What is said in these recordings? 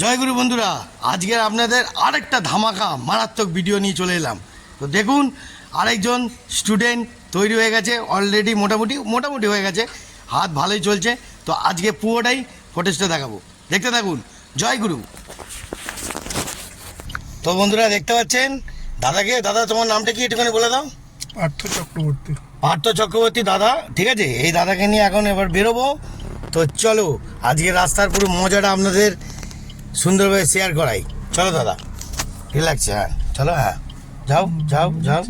জয়গুরু বন্ধুরা, আজকে আপনাদের আরেকটা ধামাকা মারাত্মক ভিডিও নিয়ে চলে এলাম। তো দেখুন, আরেকজন স্টুডেন্ট তৈরি হয়ে গেছে অলরেডি, মোটামুটি হয়ে গেছে, হাত ভালোই চলছে। তো আজকে পুরোটাই ফুটেজটা দেখাবো, দেখতে থাকুন। জয়গুরু। তো বন্ধুরা দেখতে পাচ্ছেন দাদাকে। দাদা, তোমার নামটা কি একটুখানি বলে দাও। পার্থ চক্রবর্তী দাদা, ঠিক আছে। এই দাদাকে নিয়ে এখন এবার বেরোবো। তো চলো, আজকে রাস্তার পুরো মজাটা আপনাদের সুন্দরভাবে শেয়ার করাই। চলো দাদা, রিল্যাক্স। হ্যাঁ চলো, হ্যাঁ যাও যাও যাও।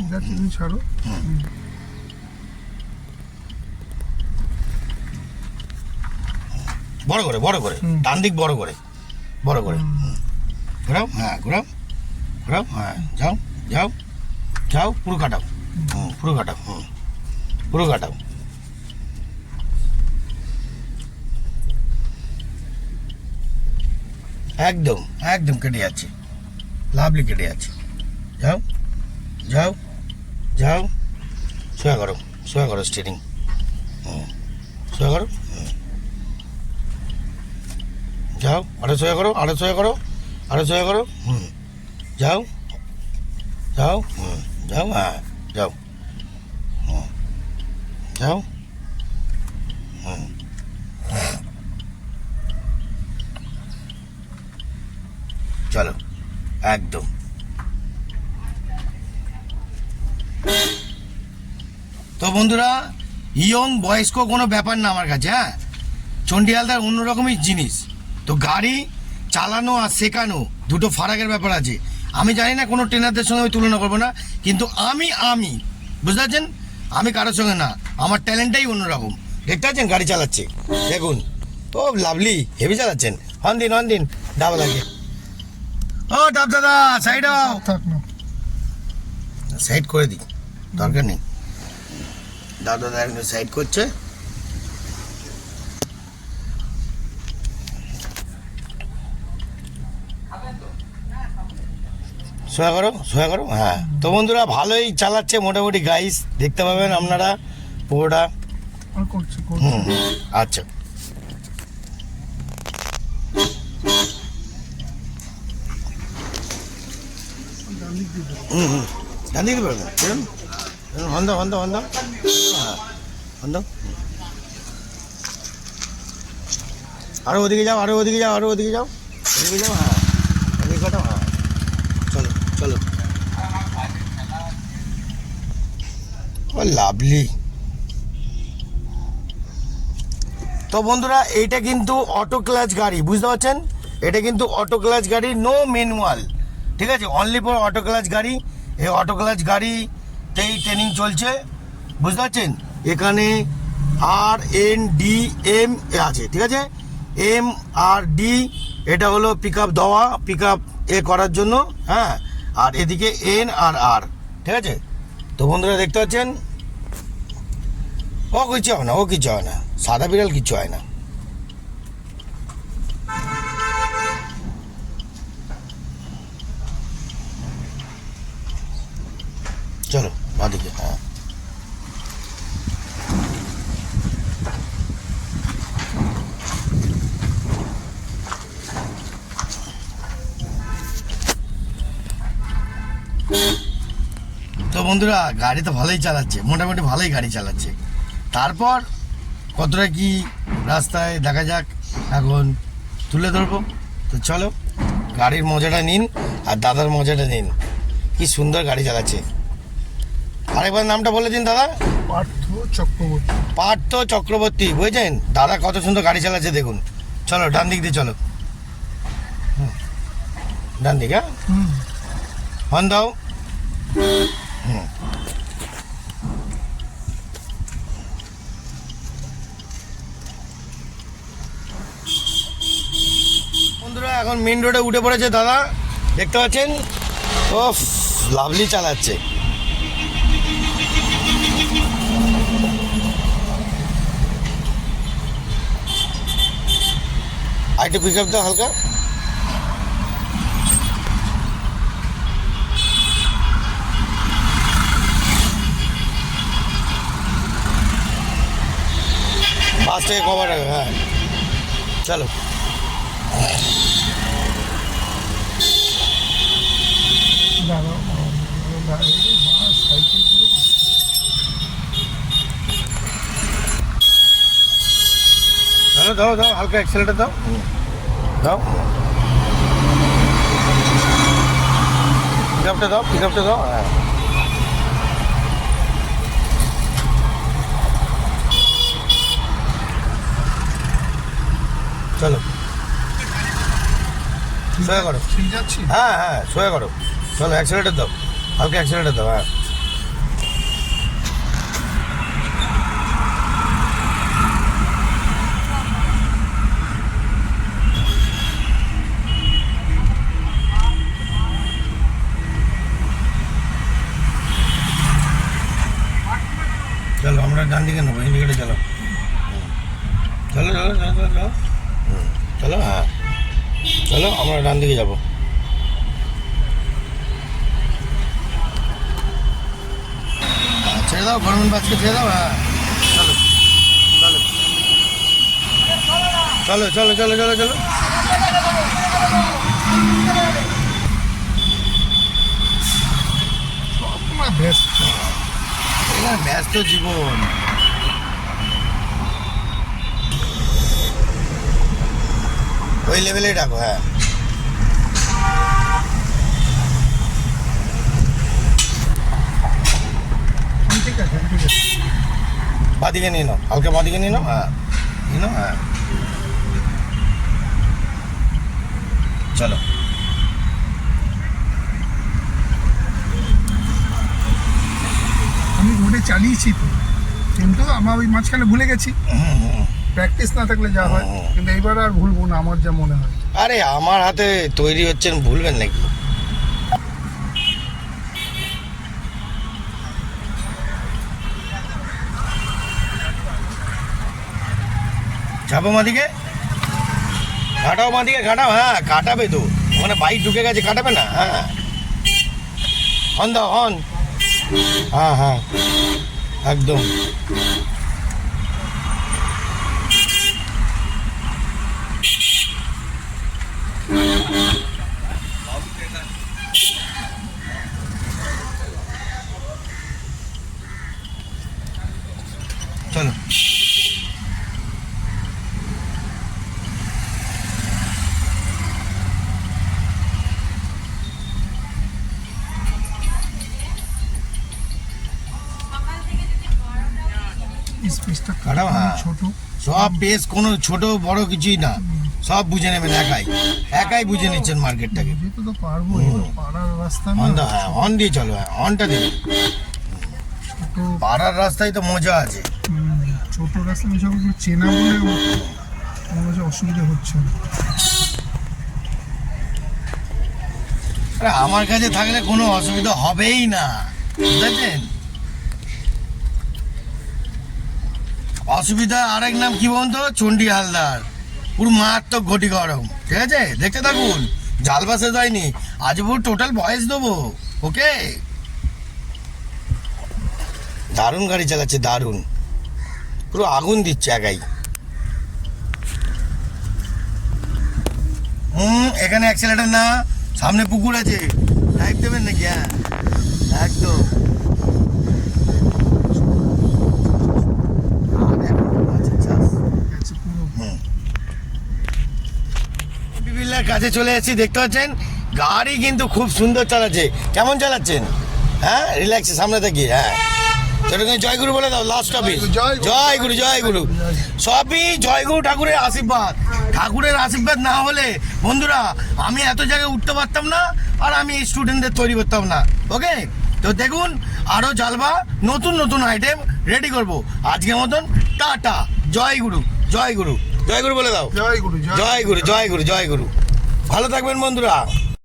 বড় করে ডান দিক বড় করে ঘোরাও। হ্যাঁ ঘোরাও, হ্যাঁ যাও যাও যাও, পুরো কাটাও। পুরো কাটাও। একদম কেটে যাচ্ছে, লাভলি কেটে যাচ্ছে। যাও যাও যাও, সোয়া করো স্টিয়ারিং। সোয়া করো, যাও। আরো সোয়া করো। যাও যাও, যাও, হ্যাঁ যাও, যাও। চলো একদম। তো বন্ধুরা, ইয়ং বয়স্ক কোনো ব্যাপার না আমার কাছে। হ্যাঁ, চণ্ডীহালদার অন্যরকমই জিনিস। তো গাড়ি চালানো আর শেখানো দুটো ফারাকের ব্যাপার আছে। আমি জানি না, কোনো ট্রেনারদের সঙ্গে আমি তুলনা করবো না, কিন্তু আমি বুঝতে পারছেন, আমি কারোর সঙ্গে না, আমার ট্যালেন্টটাই অন্যরকম। দেখতে পাচ্ছেন গাড়ি চালাচ্ছে, দেখুন। ও লাভলি, হেভি চালাচ্ছেন। হন দিন ডাব লাগে। ও ডাব দাদা, সাইড সাইড করে দিই, দরকার নেই। দাদা একটু সাইড করছে। সোয়া করো। হ্যাঁ, তো বন্ধুরা ভালোই চালাচ্ছে মোটামুটি, গাইস দেখতে পাবেন আপনারা পুরোটা। আচ্ছা, ডান দিকে পারবেন। হন্দ হ্যাঁ, হন্দ। আরো ওদিকে যাও। হ্যাঁ ওদিকে যাও। হ্যাঁ ওদিকে কাটাও। হ্যাঁ চলো। ও লাভলি। তো বন্ধুরা, এইটা কিন্তু অটো ক্লাচ গাড়ি, বুঝতে পারছেন। এটা কিন্তু অটো ক্লাচ গাড়ি, নো ম্যানুয়াল, ঠিক আছে। অনলি ফর অটো ক্লাচ গাড়ি। এই অটো ক্লাচ গাড়িতেই ট্রেনিং চলছে, বুঝতে পারছেন। এখানে RNDM আছে, ঠিক আছে। MRD এটা হলো পিক আপ দেওয়া, পিক আপ করার জন্য। হ্যাঁ, আর এদিকে NRR, ঠিক আছে। তো বন্ধুরা দেখতে পাচ্ছেন, ও কিছু হয় না, সাদা বিড়াল কিছু হয় না। চলো বাদিকে। হ্যাঁ, তো বন্ধুরা গাড়ি তো ভালোই চালাচ্ছে, মোটামুটি ভালোই গাড়ি চালাচ্ছে। তারপর কতটা কি রাস্তায় দেখা যাক, এখন তুলে ধরবো। তো চলো, গাড়ির মজাটা নিন আর দাদার মজাটা নিন। কি সুন্দর গাড়ি চালাচ্ছে। আরেকবার নামটা বলে দিন দাদা। পার্থ চক্রবর্তী, বুঝেছেন। দাদা কত সুন্দর গাড়ি চালাচ্ছে দেখুন। চলো ডান দিক দিয়ে চলো। ডান দিক, হ্যাঁ হন দাও। বন্ধুরা এখন মেন রোডে উঠে পড়েছে দাদা, দেখতে পাচ্ছেন। ও লাভলি চালাচ্ছে। আরেকটু পিক আপ দাও হালকা। পাঁচ থেকে কভার হবে। হ্যাঁ চলো। দাঁড়াও, দাঁড়িয়ে সাইকেল করে দাও দাও দাও, হালকা অ্যাক্সেলেটার দাও দাও, পিকআপটা দাও, পিকআপটা দাও। হ্যাঁ চলো সোয়া করো। ঠিক যাচ্ছি। হ্যাঁ হ্যাঁ সোয়া করো, চলো অ্যাক্সেলেটার দাও, হালকা অ্যাক্সেলেটার দাও। হ্যাঁ চলো আমরা ডান দিকে নেবো, ইন্ডিকেটে চলো। চলো চলো চলো চলো চলো, চলো। হ্যাঁ চলো আমরা ডান দিকে যাবো। ছেড়ে দাও, গভর্নমেন্ট বাসকে ছেড়ে দাও। হ্যাঁ চলো চলো চলো চলো চলো চলো। সবসময় ব্যস্ত, ব্যস্ত জীবন। ওই লেভেলেই ডাকো। হ্যাঁ ঠিক আছে ঠিক আছে। বাদিকে নিয়ে নাও, হালকা বাদিকে নিয়ে নাও। হ্যাঁ নিয়ে নাও। হ্যাঁ চলো আমি রোডে চালিয়েছি তো, কিন্তু আমার ওই মাঝখানে ভুলে গেছি। প্র্যাকটিস না থাকলে যা হয়, কিন্তু এইবার আর ভুলবো না আমার যা মনে হয়। আরে আমার হাতে তৈরি হচ্ছেন, ভুলবেন নাকি? যাবো মাদিকে, ঘাটাও মাদিকে, ঘাটাও। হ্যাঁ কাটাবে তো, ওখানে বাইক ঢুকে গেছে, কাটাবে না? হ্যাঁ হন দাও, হন। হ্যাঁ হ্যাঁ একদম। চলো স্পেসটা কাটাও। হ্যাঁ ছোট, সব বেশ, কোনো ছোট বড় কিছুই না, সব বুঝে নেবেন একাই, একাই বুঝে নিচ্ছেন মার্কেটটাকে। যেহেতু তো পারবো, এবার পাড়ার রাস্তা না, হন দাও। হ্যাঁ হর্ন দিয়ে চলো। হ্যাঁ হর্নটা দেবে, ছোট পাড়ার রাস্তায় তো মজা আছে। ছোট রাস্তা আমি সব চেনা বলে কোনো কিছু অসুবিধা হচ্ছে না। আরে আমার কাছে থাকলে কোনো অসুবিধা হবেই না, বুঝেছেন? অসুবিধা আরেক নাম কি বলতো, চণ্ডী হালদার, পুরো মারাত্মক ঘটি গরম। ঠিক আছে, দেখতে থাকুন, জালবাসে যায়নি, আজ পুরো টোটাল ভয়েস দেবো। ওকে, দারুণ গাড়ি চালাচ্ছে, দারুণ, পুরো আগুন দিচ্ছে একাই। এখানে অ্যাক্সিলেটার না, সামনে পুকুর আছে, লাইট দেবেন নাকি? হ্যাঁ একদম। বিবিল্লার কাছে চলে এসেছি, দেখতে পাচ্ছেন গাড়ি কিন্তু খুব সুন্দর চালাচ্ছে। কেমন চালাচ্ছেন? হ্যাঁ রিল্যাক্সে, সামনে থেকে। হ্যাঁ সেটাকে জয়গুরু বলে দাও, লাস্ট অফিস। জয় গুরু, জয় গুরু। সবই জয়গুরু ঠাকুরের আশীর্বাদ। ঠাকুরের আশীর্বাদ না হলে বন্ধুরা আমি এত জায়গায় উঠতে পারতাম না, আর আমি স্টুডেন্টদের তৈরি করতাম না। ওকে, তো দেখুন আরও জালবা, নতুন নতুন আইটেম রেডি করব। আজকের মতন টাটা, জয় গুরু, জয় গুরু, জয় গুরু বলে দাও। জয় গুরু, জয় গুরু, জয় গুরু, জয় গুরু। ভালো থাকবেন বন্ধুরা।